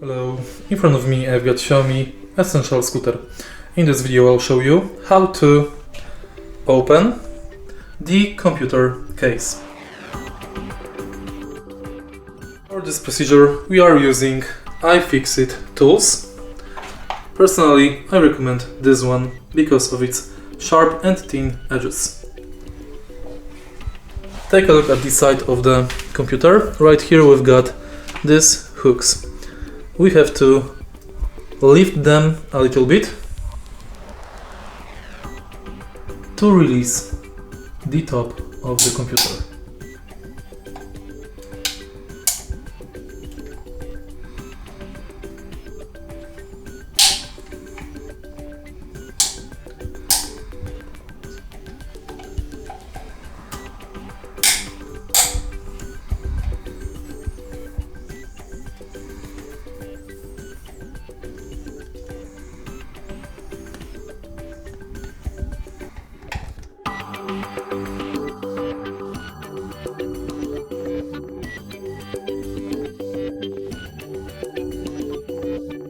Hello, in front of me I've got Xiaomi Essential Scooter. In this video I'll show you how to open the computer case. For this procedure we are using iFixit tools. Personally I recommend this one because of its sharp and thin edges. Take a look at the side of the computer. Right here we've got these hooks. We have to lift them a little bit to release the top of the computer.